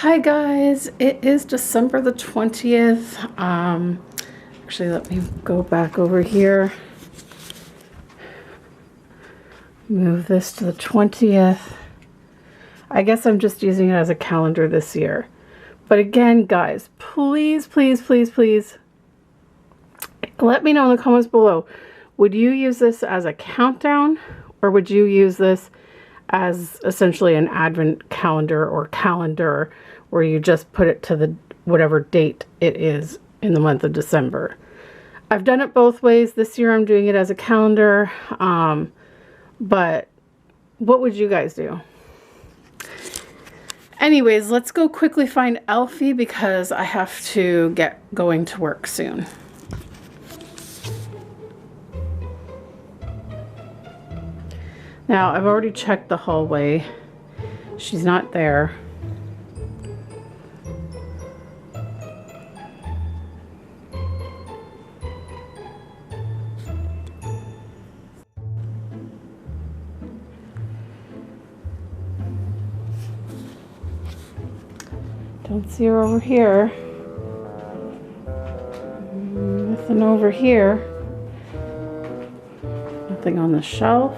Hi guys, it is December the 20th. Actually, let me go back over here. Move this to the 20th. I guess I'm just using it as a calendar this year. But again, guys, please, please, please, please, let me know in the comments below. Would you use this as a countdown, or would you use this as essentially an advent calendar or calendar where you just put it to the whatever date it is in the month of December? I've done it both ways. This year I'm doing it as a calendar, but what would you guys do? Anyways, let's go quickly find Elfie because I have to get going to work soon. Now, I've already checked the hallway. She's not there. Don't see her over here. Nothing over here. Nothing on the shelf.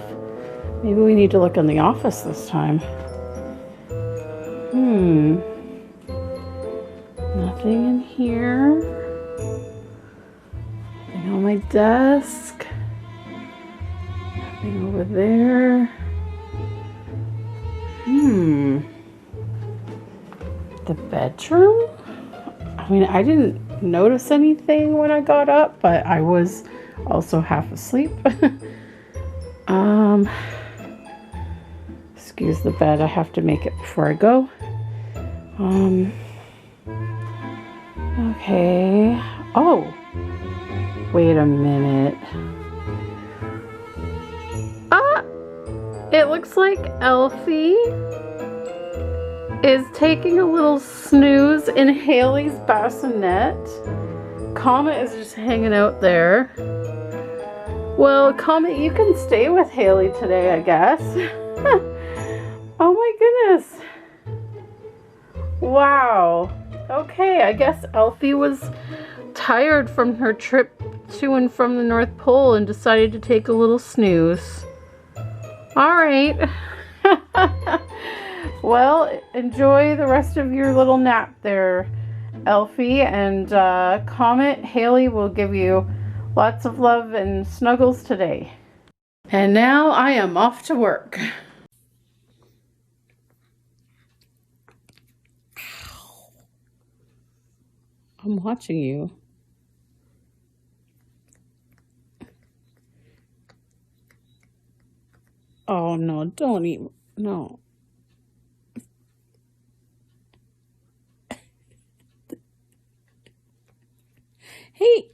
Maybe we need to look in the office this time. Nothing in here. Nothing on my desk. Nothing over there. The bedroom? I mean, I didn't notice anything when I got up, but I was also half asleep. Excuse the bed, I have to make it before I go. Okay. Oh, wait a minute. It looks like Elfie is taking a little snooze in Haley's bassinet. Comet is just hanging out there. Well, Comet, you can stay with Haley today, I guess. Oh my goodness. Wow. Okay, I guess Elfie was tired from her trip to and from the North Pole and decided to take a little snooze. All right. Well, enjoy the rest of your little nap there, Elfie, and Comet, Haley will give you lots of love and snuggles today. And now I am off to work. I'm watching you. Oh no, don't eat. No. Hey.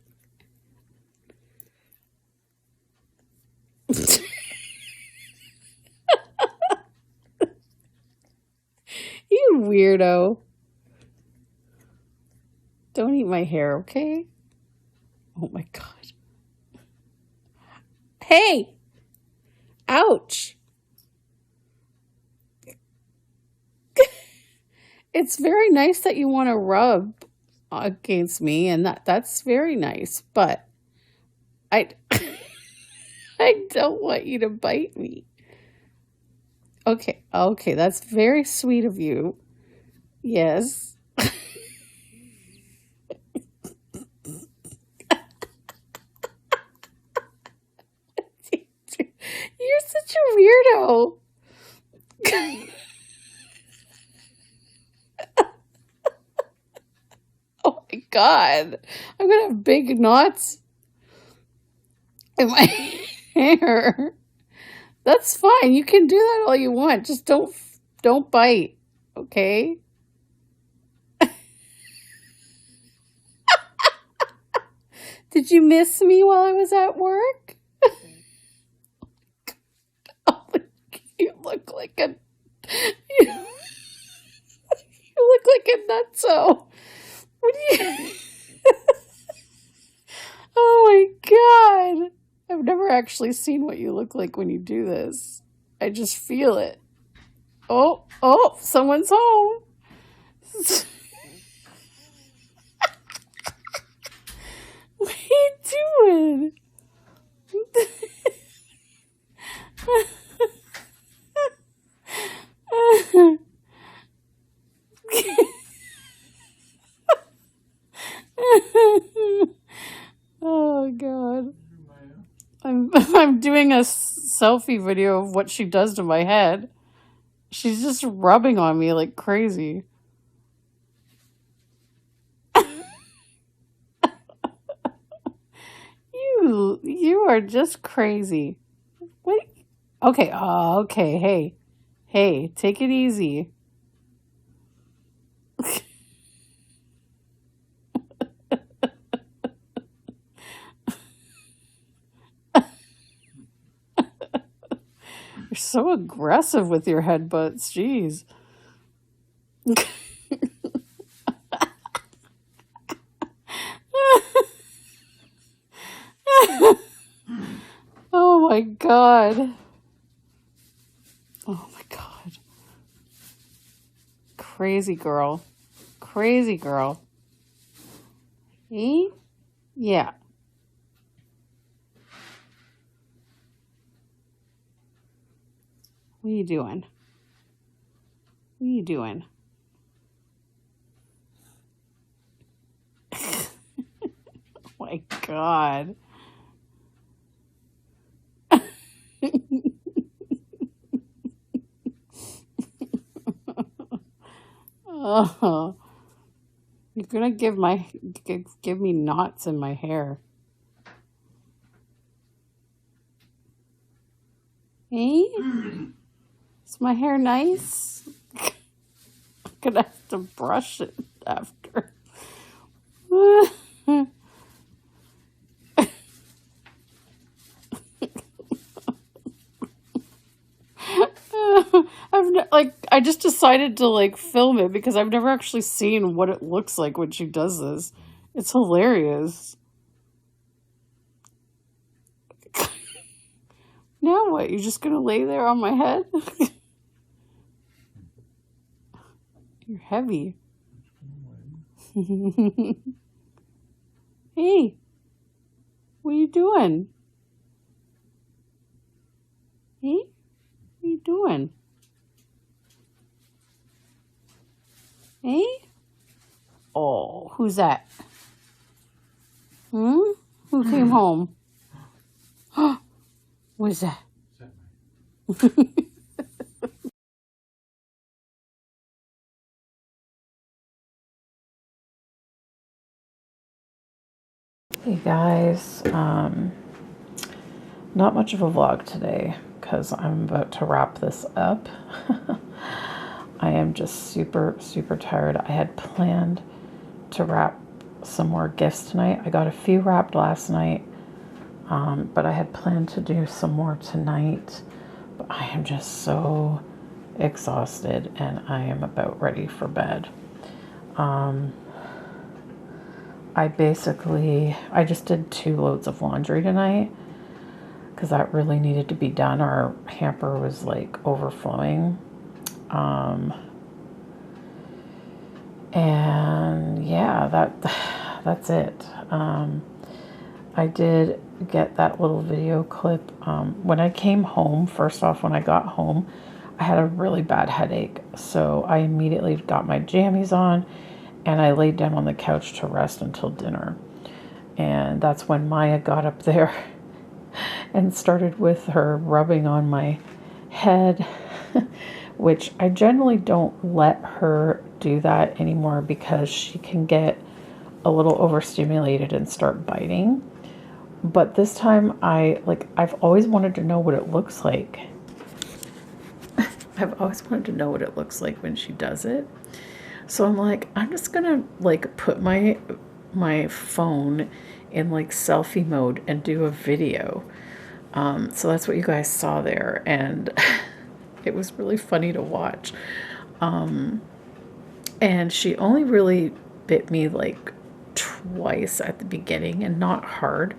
You weirdo. Don't eat my hair, okay? Oh my God. Hey! Ouch! It's very nice that you want to rub against me, and that's very nice, but I don't want you to bite me. Okay, that's very sweet of you. Yes. You're such a weirdo. Oh my God. I'm going to have big knots in my hair. That's fine. You can do that all you want. Just don't bite, okay? Did you miss me while I was at work? You look like a you look like a nutso. What do you Oh my God. I've never actually seen what you look like when you do this. I just feel it. Oh, someone's home. What are you doing? Oh God. I'm doing a selfie video of what she does to my head. She's just rubbing on me like crazy. You are just crazy. Wait. Okay. Okay. Hey, take it easy. You're so aggressive with your headbutts. Jeez. Oh my God. Oh my God. Crazy girl. Crazy girl. Eh? Yeah. What are you doing? What are you doing? Oh my God. Oh, you're gonna give me knots in my hair. Eh? Is my hair nice? I'm gonna have to brush it after. I just decided to like film it because I've never actually seen what it looks like when she does this. It's hilarious. Now what? You're just gonna lay there on my head? You're heavy. Hey, what are you doing? Hey, what are you doing? Hey? Oh, who's that? Who came home? What is that? Hey guys, not much of a vlog today because I'm about to wrap this up. I am just super tired. I had planned to wrap some more gifts tonight. I got a few wrapped last night, but I had planned to do some more tonight. But I am just so exhausted and I am about ready for bed. I just did 2 loads of laundry tonight because that really needed to be done. Our hamper was like overflowing. And yeah, that's it. I did get that little video clip. When I came home, first off, when I got home, I had a really bad headache. So I immediately got my jammies on and I laid down on the couch to rest until dinner. And that's when Maya got up there and started with her rubbing on my head, which I generally don't let her do that anymore because she can get a little overstimulated and start biting. But this time I've always wanted to know what it looks like. I've always wanted to know what it looks like when she does it. So I'm like, I'm just gonna like put my phone in like selfie mode and do a video. So that's what you guys saw there, and it was really funny to watch. And she only really bit me like twice at the beginning and not hard,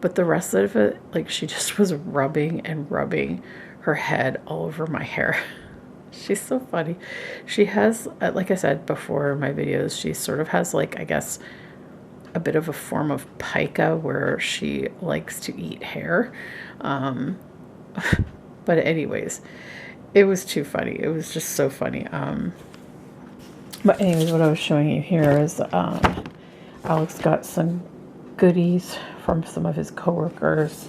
but the rest of it, like she just was rubbing and rubbing her head all over my hair. She's so funny. She has, like I said before in my videos, she sort of has like, I guess, a bit of a form of pica where she likes to eat hair. Um, but anyways, it was too funny. It was just so funny. But anyways, what I was showing you here is Alex got some goodies from some of his coworkers.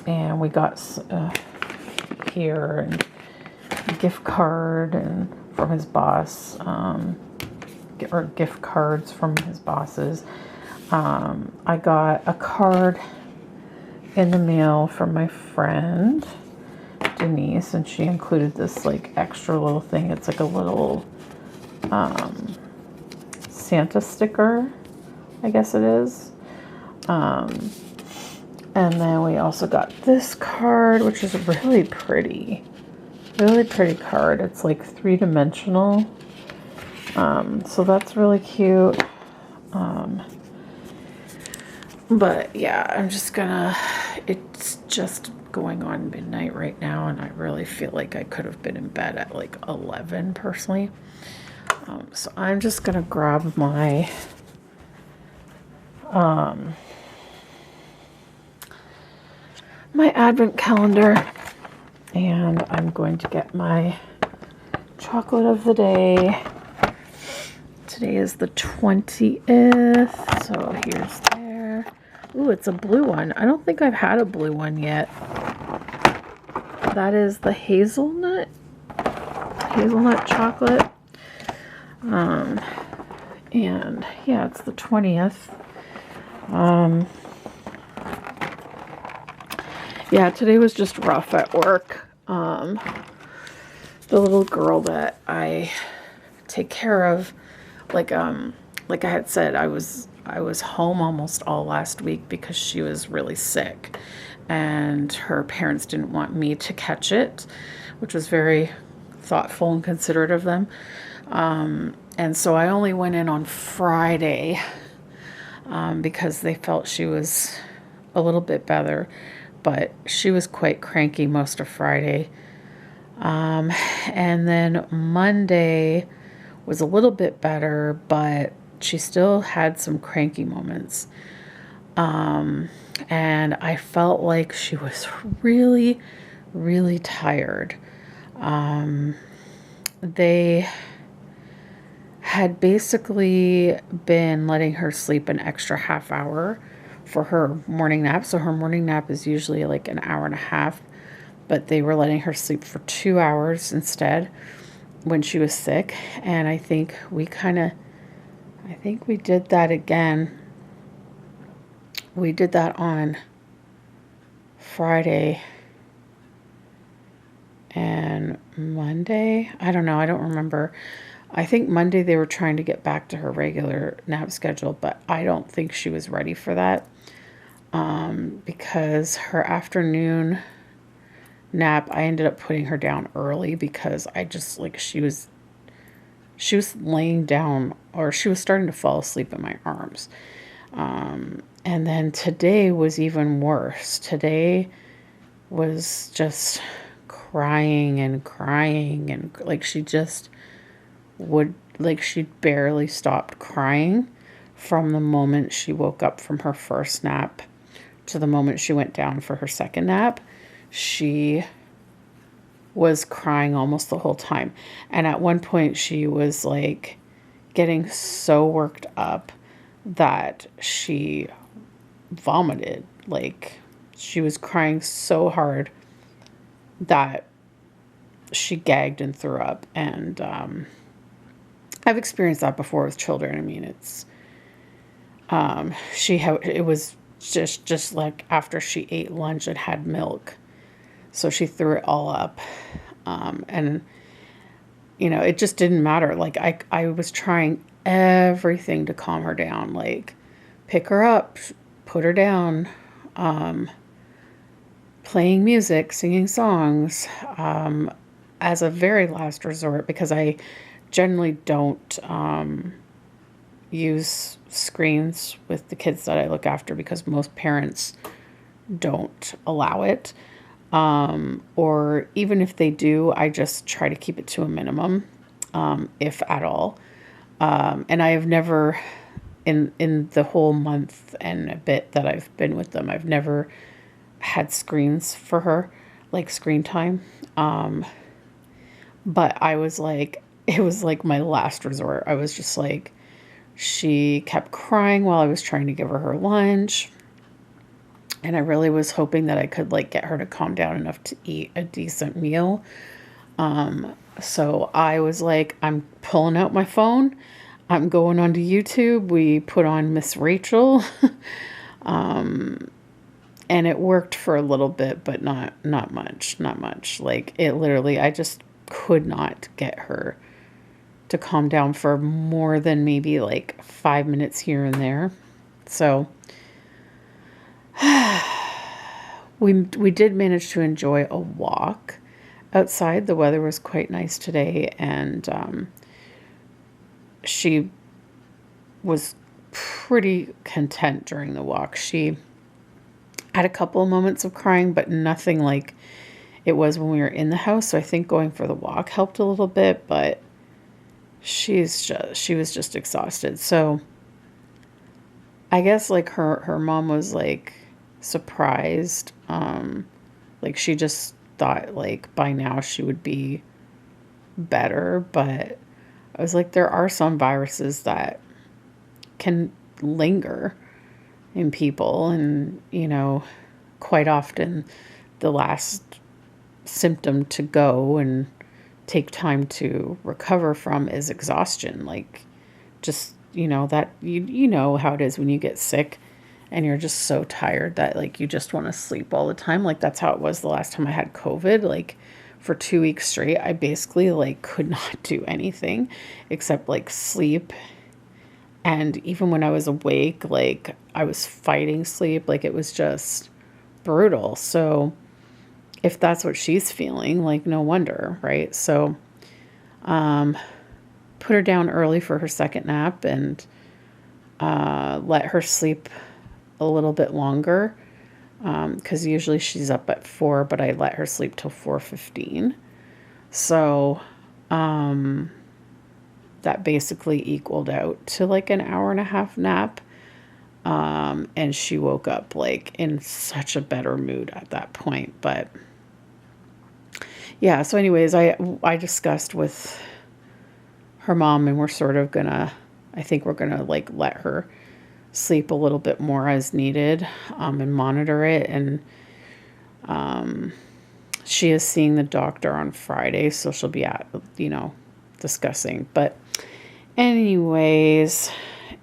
And we got here and a gift card and from his boss, or gift cards from his bosses. I got a card in the mail from my friend Denise, and she included this like extra little thing. It's like a little Santa sticker, I guess it is. And then we also got this card, which is really pretty card. It's like 3-dimensional. So that's really cute. But yeah, I'm just gonna, it's just going on midnight right now, and I really feel like I could have been in bed at like 11 personally. So I'm just gonna grab my my advent calendar, and I'm going to get my chocolate of the day. Today is the 20th, so here's there. Ooh, it's a blue one. I don't think I've had a blue one yet. That is the hazelnut chocolate. And yeah, it's the 20th. Yeah, today was just rough at work. The little girl that I take care of, like I had said, I was home almost all last week because she was really sick, and her parents didn't want me to catch it, which was very thoughtful and considerate of them. And so I only went in on Friday because they felt she was a little bit better, but she was quite cranky most of Friday. And then Monday was a little bit better, but she still had some cranky moments. And I felt like she was really, really tired. They had basically been letting her sleep an extra half hour for her morning nap. So her morning nap is usually like an hour and a half, but they were letting her sleep for 2 hours instead when she was sick. And I think we did that again. We did that on Friday and Monday. I don't know. I don't remember. I think Monday they were trying to get back to her regular nap schedule, but I don't think she was ready for that. Because her afternoon nap, I ended up putting her down early because I just, like, she was laying down, or she was starting to fall asleep in my arms. And then today was even worse. Today was just crying and like she just would, like, she barely stopped crying from the moment she woke up from her first nap to the moment she went down for her second nap. She was crying almost the whole time. And at one point she was like getting so worked up that she vomited. Like, she was crying so hard that she gagged and threw up. And I've experienced that before with children. I mean, it's it was just like after she ate lunch and had milk, so she threw it all up. And you know, it just didn't matter. Like, I was trying everything to calm her down, like pick her up, put her down, playing music, singing songs, as a very last resort, because I generally don't use screens with the kids that I look after because most parents don't allow it. Or even if they do, I just try to keep it to a minimum, if at all. And I have never, in the whole month and a bit that I've been with them, I've never had screens for her, like screen time. But I was like, it was like my last resort. I was just like, she kept crying while I was trying to give her her lunch. And I really was hoping that I could like get her to calm down enough to eat a decent meal. So I was like, I'm pulling out my phone. I'm going onto YouTube. We put on Miss Rachel. And it worked for a little bit, but not much. Like it literally, I just could not get her to calm down for more than maybe like 5 minutes here and there. So we did manage to enjoy a walk outside. The weather was quite nice today, and she was pretty content during the walk. She had a couple of moments of crying, but nothing like it was when we were in the house. So I think going for the walk helped a little bit, but she was just exhausted. So I guess like her mom was like surprised. Like she just thought like by now she would be better, but I was like, there are some viruses that can linger in people, and quite often the last symptom to go and take time to recover from is exhaustion. Like just that you know how it is when you get sick and you're just so tired that like you just want to sleep all the time. Like that's how it was the last time I had COVID. Like for 2 weeks straight, I basically like could not do anything except like sleep. And even when I was awake, like I was fighting sleep. Like it was just brutal. So if that's what she's feeling, like no wonder, right? So put her down early for her second nap, and let her sleep a little bit longer, because usually she's up at 4, but I let her sleep till 4:15. So that basically equaled out to like an hour and a half nap. And she woke up like in such a better mood at that point. But yeah, so anyways, I discussed with her mom, and we're sort of I think we're gonna like let her sleep a little bit more as needed, and monitor it. And she is seeing the doctor on Friday, so she'll be discussing. But anyways,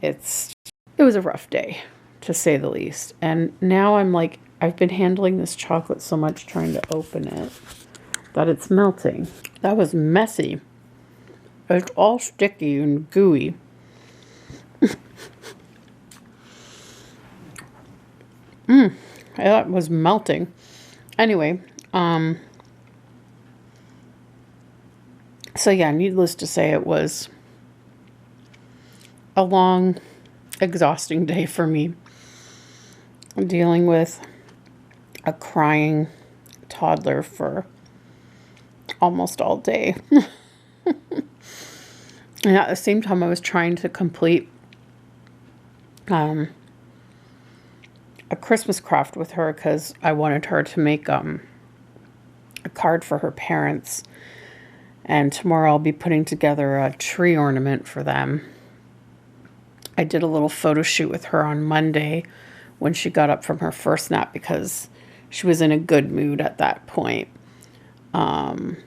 it was a rough day, to say the least. And now I'm like, I've been handling this chocolate so much trying to open it that it's melting. That was messy. It's all sticky and gooey. That was melting. Anyway, so yeah, needless to say, it was a long, exhausting day for me, dealing with a crying toddler for almost all day. And at the same time, I was trying to complete a Christmas craft with her, because I wanted her to make a card for her parents. And tomorrow I'll be putting together a tree ornament for them. I did a little photo shoot with her on Monday when she got up from her first nap, because she was in a good mood at that point. And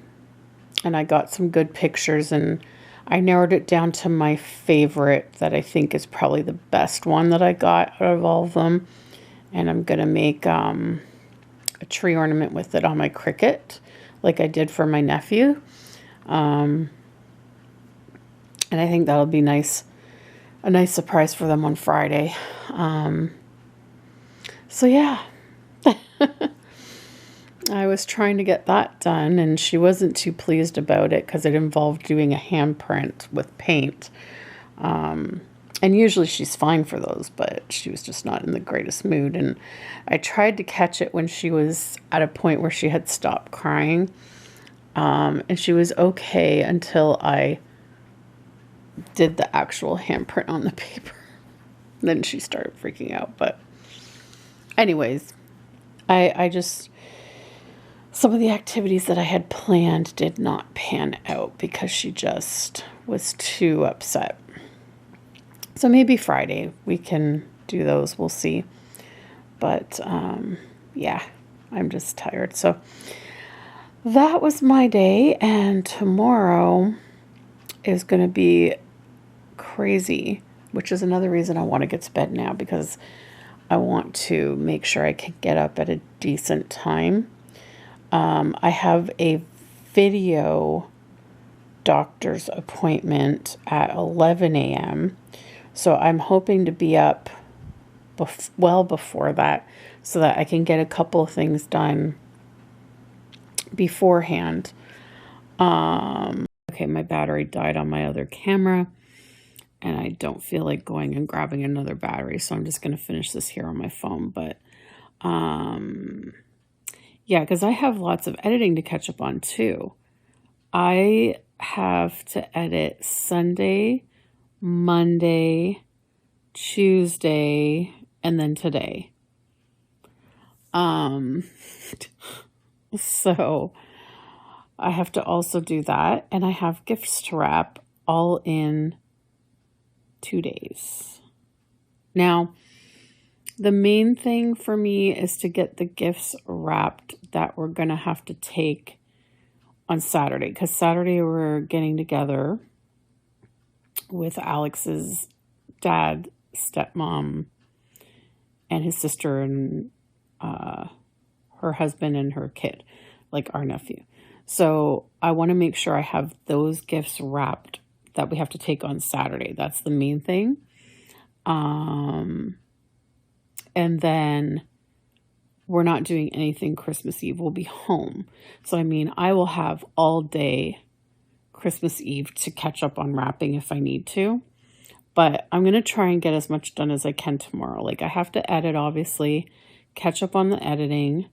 I got some good pictures, and I narrowed it down to my favorite that I think is probably the best one that I got out of all of them. And I'm going to make a tree ornament with it on my Cricut, like I did for my nephew. And I think that'll be nice, a nice surprise for them on Friday. So yeah, I was trying to get that done, and she wasn't too pleased about it because it involved doing a handprint with paint. And usually she's fine for those, but she was just not in the greatest mood. And I tried to catch it when she was at a point where she had stopped crying. And she was okay until I did the actual handprint on the paper. Then she started freaking out. But anyways, I just, some of the activities that I had planned did not pan out because she just was too upset. So maybe Friday we can do those. We'll see. But yeah, I'm just tired. So that was my day. And tomorrow is going to be crazy, which is another reason I want to get to bed now, because I want to make sure I can get up at a decent time. I have a video doctor's appointment at 11 a.m. So I'm hoping to be up well before that so that I can get a couple of things done beforehand. Okay, my battery died on my other camera, and I don't feel like going and grabbing another battery, so I'm just going to finish this here on my phone. But yeah, because I have lots of editing to catch up on too. I have to edit Sunday, Monday, Tuesday, and then today. So I have to also do that, and I have gifts to wrap all in 2 days. Now, the main thing for me is to get the gifts wrapped that we're going to have to take on Saturday, because Saturday we're getting together with Alex's dad, stepmom, and his sister, and her husband and her kid, like our nephew. So I want to make sure I have those gifts wrapped that we have to take on Saturday. That's the main thing. And then we're not doing anything Christmas Eve. We'll be home. So, I mean, I will have all day Christmas Eve to catch up on wrapping if I need to. But I'm going to try and get as much done as I can tomorrow. Like, I have to edit, obviously, catch up on the editing.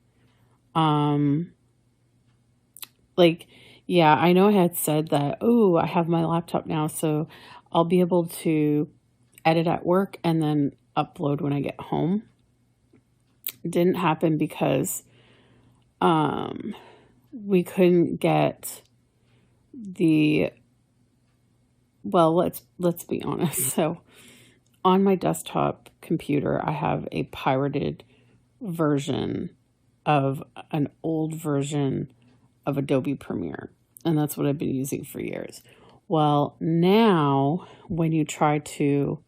Like, yeah, I know I had said that, oh, I have my laptop now, so I'll be able to edit at work and then upload when I get home. It didn't happen because we couldn't get the, well, let's be honest. So on my desktop computer, I have a pirated version of an old version of Adobe Premiere, and that's what I've been using for years. Well, now when you try to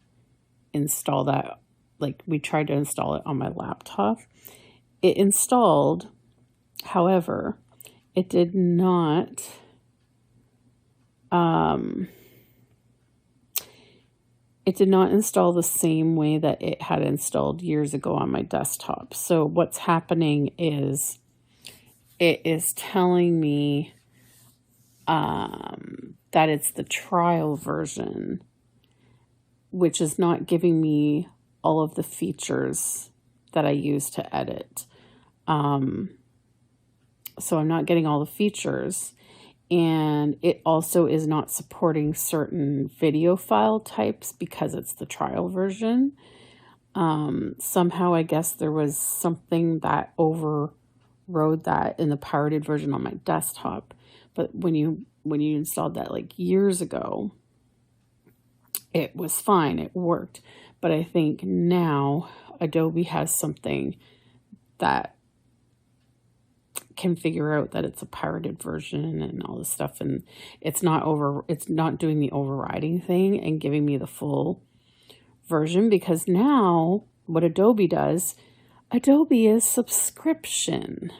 install that, like we tried to install it on my laptop, it installed. However, it did not install the same way that it had installed years ago on my desktop. So what's happening is it is telling me that it's the trial version, which is not giving me all of the features that I use to edit. So I'm not getting all the features, and it also is not supporting certain video file types because it's the trial version. Somehow I guess there was something that overrode that in the pirated version on my desktop. But when you installed that like years ago, it was fine, it worked. But I think now Adobe has something that can figure out that it's a pirated version and all this stuff, and it's not doing the overriding thing and giving me the full version, because now what Adobe does, Adobe is subscription.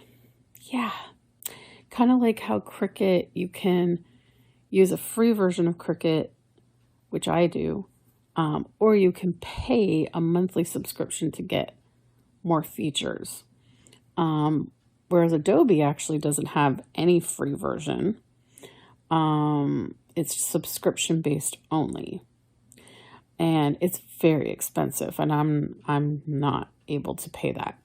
Yeah. Kind of like how Cricut, you can use a free version of Cricut, which I do, or you can pay a monthly subscription to get more features. Whereas Adobe actually doesn't have any free version. It's subscription based only. and it's very expensive, and I'm not able to pay that.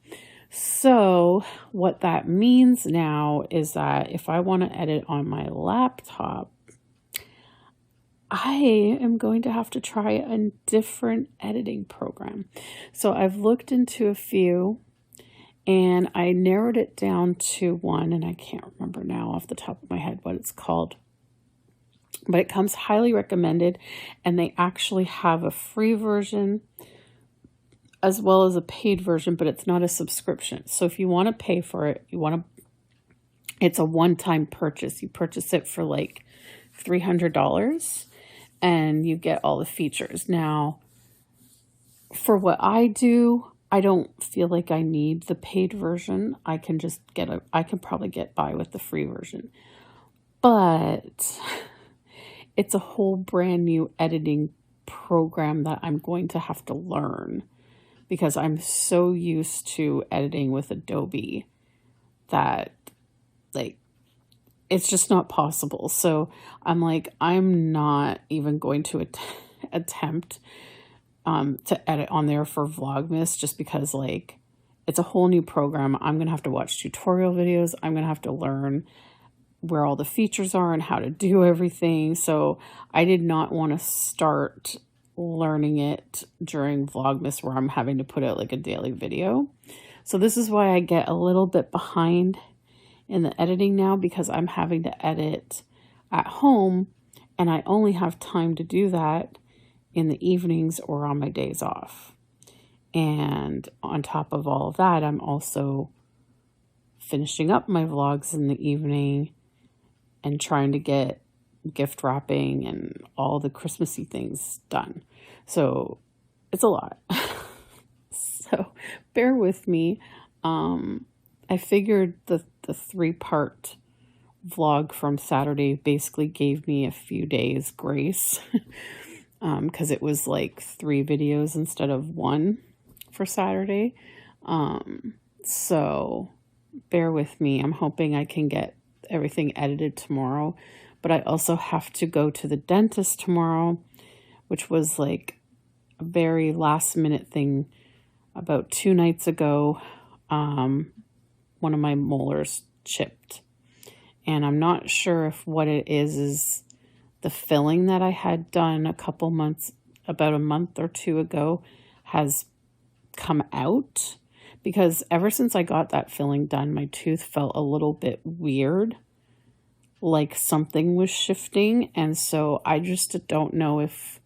So what that means now is that if I want to edit on my laptop, I am going to have to try a different editing program. So I've looked into a few, and I narrowed it down to one, and I can't remember now off the top of my head what it's called. But it comes highly recommended, and they actually have a free version as well as a paid version, but it's not a subscription. So if you want to pay for it, it's a one-time purchase. You purchase it for like $300 and you get all the features. Now, for what I do, I don't feel like I need the paid version. I can probably get by with the free version. But it's a whole brand new editing program that I'm going to have to learn, because I'm so used to editing with Adobe that like it's just not possible. So I'm like, I'm not even going to attempt to edit on there for Vlogmas, just because like it's a whole new program. I'm going to have to watch tutorial videos. I'm going to have to learn where all the features are and how to do everything. So I did not want to start learning it during Vlogmas, where I'm having to put out like a daily video. So this is why I get a little bit behind in the editing now, because I'm having to edit at home, and I only have time to do that in the evenings or on my days off. And on top of all of that, I'm also finishing up my vlogs in the evening and trying to get gift wrapping and all the Christmassy things done. So it's a lot. So bear with me. I figured the 3-part vlog from Saturday basically gave me a few days grace, because it was like 3 videos instead of 1 for Saturday. So bear with me. I'm hoping I can get everything edited tomorrow, but I also have to go to the dentist tomorrow, which was like a very last minute thing. About 2 nights ago, one of my molars chipped, and I'm not sure if what it is the filling that I had done about a month or 2 ago has come out, because ever since I got that filling done, my tooth felt a little bit weird, like something was shifting. And so I just don't know if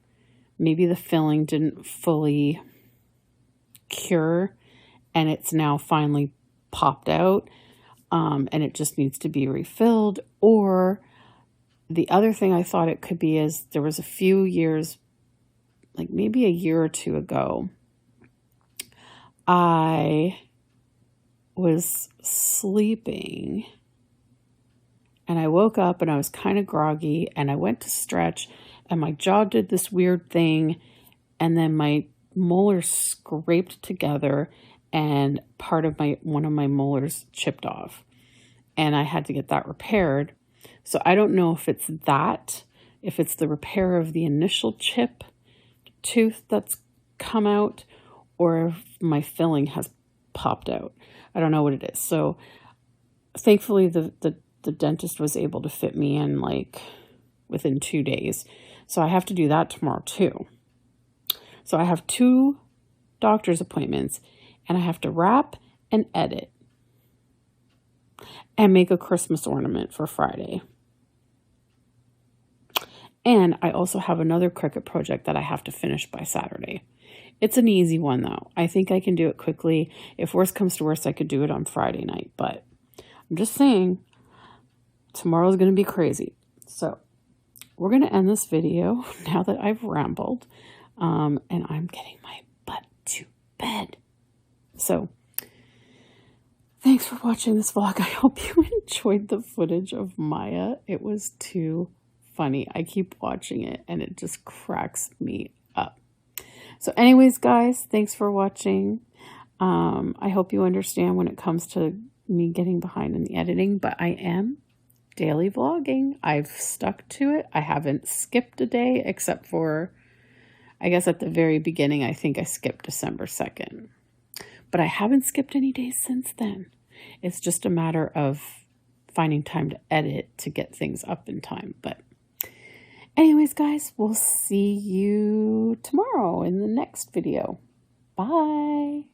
maybe the filling didn't fully cure and it's now finally popped out, and it just needs to be refilled. Or the other thing I thought it could be is there was a few years, like maybe a year or 2 ago, I was sleeping and I woke up and I was kind of groggy, and I went to stretch and my jaw did this weird thing, and then my molars scraped together and one of my molars chipped off, and I had to get that repaired. So I don't know if it's the repair of the initial chip tooth that's come out, or if my filling has popped out. I don't know what it is. So thankfully the dentist was able to fit me in like within 2 days. So I have to do that tomorrow too. So I have 2 doctor's appointments, and I have to wrap and edit and make a Christmas ornament for Friday. And I also have another Cricut project that I have to finish by Saturday. It's an easy one though. I think I can do it quickly. If worst comes to worst, I could do it on Friday night, but I'm just saying tomorrow's going to be crazy. So we're going to end this video now that I've rambled, and I'm getting my butt to bed. So thanks for watching this vlog. I hope you enjoyed the footage of Maya. It was too funny. I keep watching it and it just cracks me up. So anyways, guys, thanks for watching. I hope you understand when it comes to me getting behind in the editing, but I am daily vlogging. I've stuck to it. I haven't skipped a day except for, I guess at the very beginning, I think I skipped December 2nd. But I haven't skipped any days since then. It's just a matter of finding time to edit to get things up in time. But anyways, guys, we'll see you tomorrow in the next video. Bye.